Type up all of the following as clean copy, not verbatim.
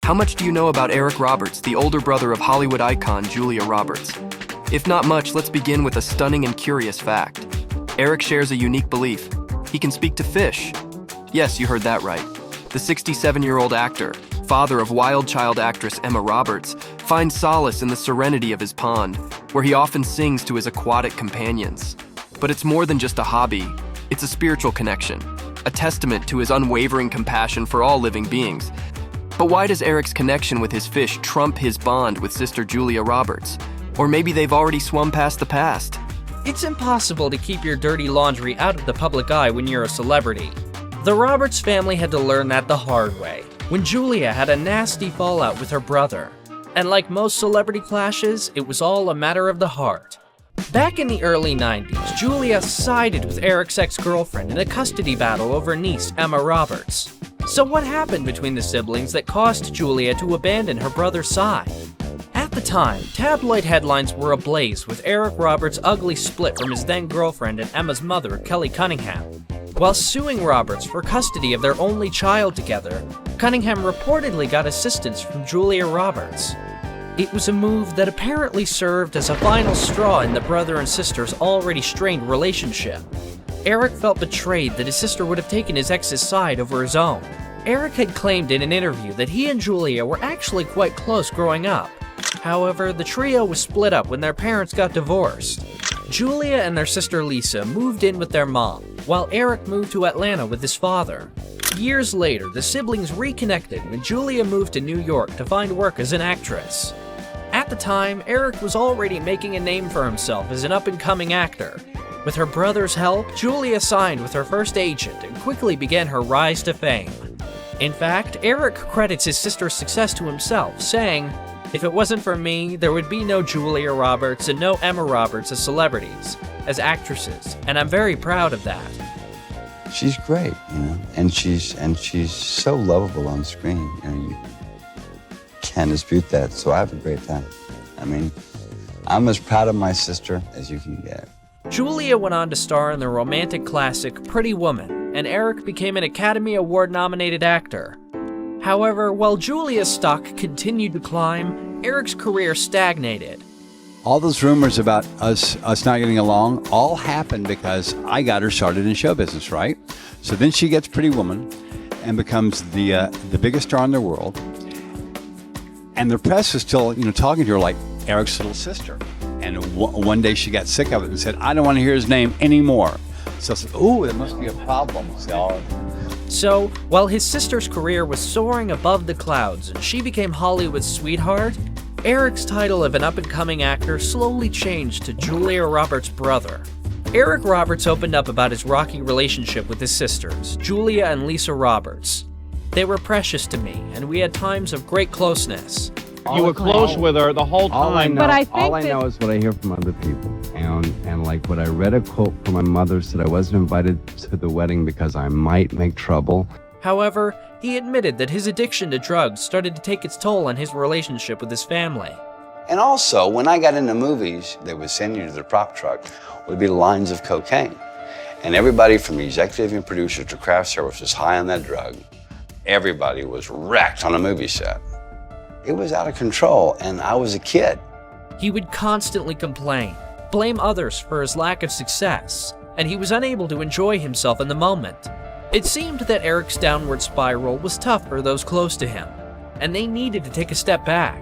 How much do you know about Eric Roberts, the older brother of Hollywood icon Julia Roberts? If not much, let's begin with a stunning and curious fact. Eric shares a unique belief. He can speak to fish. Yes, you heard that right. The 67-year-old actor, father of wild child actress Emma Roberts, finds solace in the serenity of his pond, where he often sings to his aquatic companions. But it's more than just a hobby. It's a spiritual connection, a testament to his unwavering compassion for all living beings. But why does Eric's connection with his fish trump his bond with sister Julia Roberts? Or maybe they've already swum past the past. It's impossible to keep your dirty laundry out of the public eye when you're a celebrity. The Roberts family had to learn that the hard way, when Julia had a nasty fallout with her brother. And like most celebrity clashes, it was all a matter of the heart. Back in the early 90s, Julia sided with Eric's ex-girlfriend in a custody battle over niece Emma Roberts. So what happened between the siblings that caused Julia to abandon her brother's side? At the time, tabloid headlines were ablaze with Eric Roberts' ugly split from his then-girlfriend and Emma's mother, Kelly Cunningham. While suing Roberts for custody of their only child together, Cunningham reportedly got assistance from Julia Roberts. It was a move that apparently served as a final straw in the brother and sister's already strained relationship. Eric felt betrayed that his sister would have taken his ex's side over his own. Eric had claimed in an interview that he and Julia were actually quite close growing up. However, the trio was split up when their parents got divorced. Julia and their sister Lisa moved in with their mom, while Eric moved to Atlanta with his father. Years later, the siblings reconnected when Julia moved to New York to find work as an actress. At the time, Eric was already making a name for himself as an up-and-coming actor. With her brother's help, Julia signed with her first agent and quickly began her rise to fame. In fact, Eric credits his sister's success to himself, saying, "If it wasn't for me, there would be no Julia Roberts and no Emma Roberts as celebrities, as actresses, and I'm very proud of that." She's great, and she's so lovable on screen. You can't dispute that. So I have a great time. I mean, I'm as proud of my sister as you can get. Julia went on to star in the romantic classic Pretty Woman, and Eric became an Academy Award-nominated actor. However, while Julia's stock continued to climb, Eric's career stagnated. All those rumors about us not getting along all happened because I got her started in show business, right? So then she gets Pretty Woman and becomes the biggest star in the world. And the press is still, talking to her like Eric's little sister. And one day she got sick of it and said, "I don't want to hear his name anymore." So I said, "Ooh, there must be a problem." So, while his sister's career was soaring above the clouds and she became Hollywood's sweetheart, Eric's title of an up-and-coming actor slowly changed to Julia Roberts' brother. Eric Roberts opened up about his rocky relationship with his sisters, Julia and Lisa Roberts. "They were precious to me, and we had times of great closeness." You were close with her the whole time. All I know is what I hear from other people. And like what I read a quote from my mother said, I wasn't invited to the wedding because I might make trouble. However, he admitted that his addiction to drugs started to take its toll on his relationship with his family. And also, when I got into movies, they would send you to the prop truck would be lines of cocaine. And everybody from the executive and producer to craft service was high on that drug. Everybody was wrecked on a movie set. It was out of control, and I was a kid. He would constantly complain, blame others for his lack of success, and he was unable to enjoy himself in the moment. It seemed that Eric's downward spiral was tough for those close to him, and they needed to take a step back.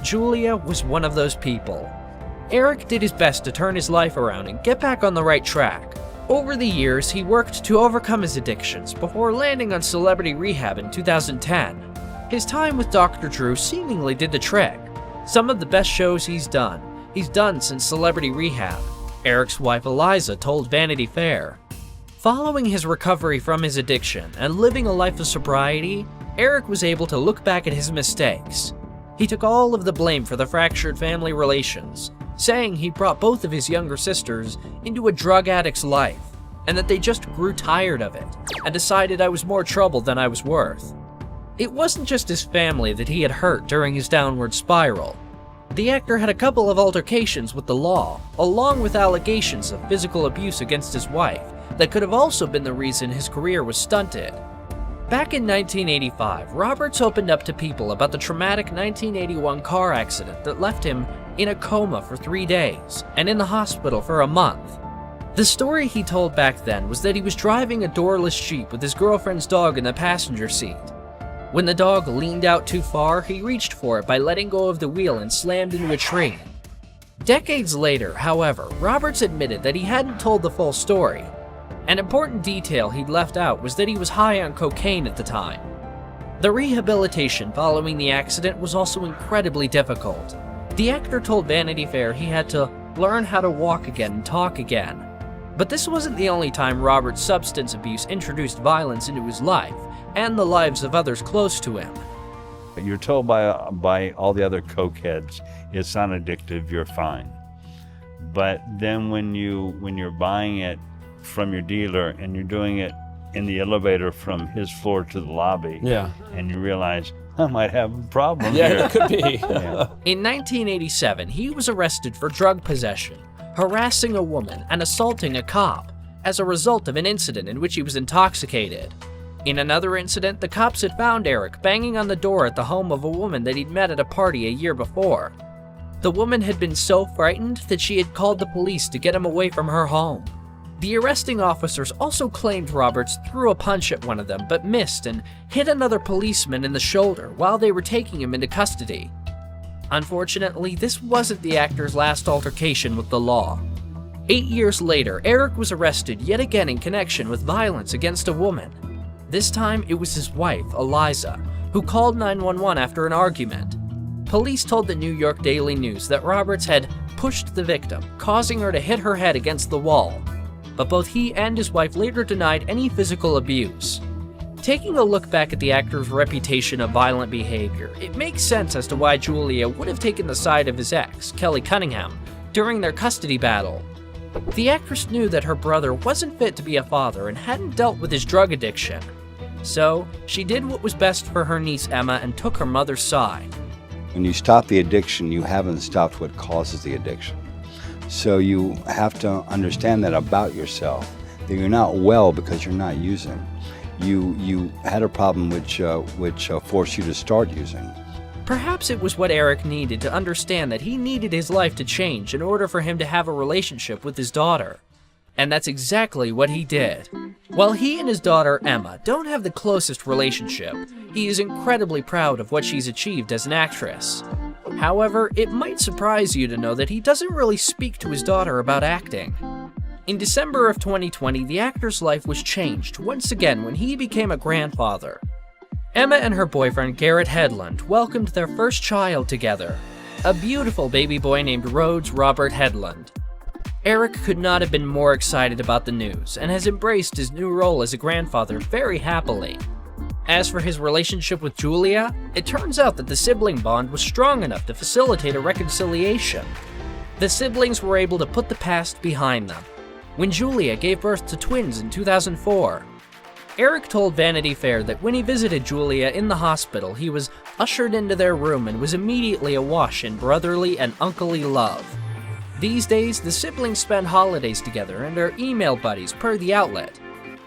Julia was one of those people. Eric did his best to turn his life around and get back on the right track. Over the years, he worked to overcome his addictions before landing on celebrity rehab in 2010. His time with Dr. Drew seemingly did the trick. Some of the best shows he's done since celebrity rehab, Eric's wife Eliza told Vanity Fair. Following his recovery from his addiction and living a life of sobriety, Eric was able to look back at his mistakes. He took all of the blame for the fractured family relations, saying he brought both of his younger sisters into a drug addict's life, and that they just grew tired of it, and decided I was more trouble than I was worth. It wasn't just his family that he had hurt during his downward spiral. The actor had a couple of altercations with the law, along with allegations of physical abuse against his wife, that could have also been the reason his career was stunted. Back in 1985, Roberts opened up to people about the traumatic 1981 car accident that left him in a coma for 3 days and in the hospital for a month. The story he told back then was that he was driving a doorless Jeep with his girlfriend's dog in the passenger seat. When the dog leaned out too far, he reached for it by letting go of the wheel and slammed into a tree. Decades later, however, Roberts admitted that he hadn't told the full story. An important detail he'd left out was that he was high on cocaine at the time. The rehabilitation following the accident was also incredibly difficult. The actor told Vanity Fair he had to learn how to walk again and talk again. But this wasn't the only time Roberts' substance abuse introduced violence into his life and the lives of others close to him. You're told by all the other cokeheads, it's not addictive, you're fine. But then when you're buying it from your dealer and you're doing it in the elevator from his floor to the lobby, and you realize, I might have a problem here. Yeah, it could be. In 1987, he was arrested for drug possession, harassing a woman, and assaulting a cop as a result of an incident in which he was intoxicated. In another incident, the cops had found Eric banging on the door at the home of a woman that he'd met at a party a year before. The woman had been so frightened that she had called the police to get him away from her home. The arresting officers also claimed Roberts threw a punch at one of them but missed and hit another policeman in the shoulder while they were taking him into custody. Unfortunately, this wasn't the actor's last altercation with the law. 8 years later, Eric was arrested yet again in connection with violence against a woman. This time, it was his wife, Eliza, who called 911 after an argument. Police told the New York Daily News that Roberts had pushed the victim, causing her to hit her head against the wall. But both he and his wife later denied any physical abuse. Taking a look back at the actor's reputation of violent behavior, it makes sense as to why Julia would have taken the side of his ex, Kelly Cunningham, during their custody battle. The actress knew that her brother wasn't fit to be a father and hadn't dealt with his drug addiction. So, she did what was best for her niece Emma and took her mother's side. When you stop the addiction, you haven't stopped what causes the addiction. So you have to understand that about yourself, that you're not well because you're not using. You had a problem which forced you to start using. Perhaps it was what Eric needed to understand that he needed his life to change in order for him to have a relationship with his daughter. And that's exactly what he did. While he and his daughter, Emma, don't have the closest relationship, he is incredibly proud of what she's achieved as an actress. However, it might surprise you to know that he doesn't really speak to his daughter about acting. In December of 2020, the actor's life was changed once again when he became a grandfather. Emma and her boyfriend, Garrett Hedlund, welcomed their first child together, a beautiful baby boy named Rhodes Robert Hedlund. Eric could not have been more excited about the news and has embraced his new role as a grandfather very happily. As for his relationship with Julia, it turns out that the sibling bond was strong enough to facilitate a reconciliation. The siblings were able to put the past behind them when Julia gave birth to twins in 2004. Eric told Vanity Fair that when he visited Julia in the hospital, he was ushered into their room and was immediately awash in brotherly and unclely love. These days, the siblings spend holidays together and are email buddies per the outlet.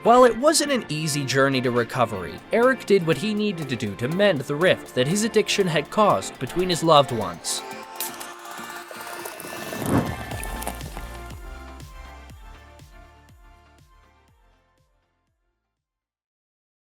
While it wasn't an easy journey to recovery, Eric did what he needed to do to mend the rift that his addiction had caused between his loved ones.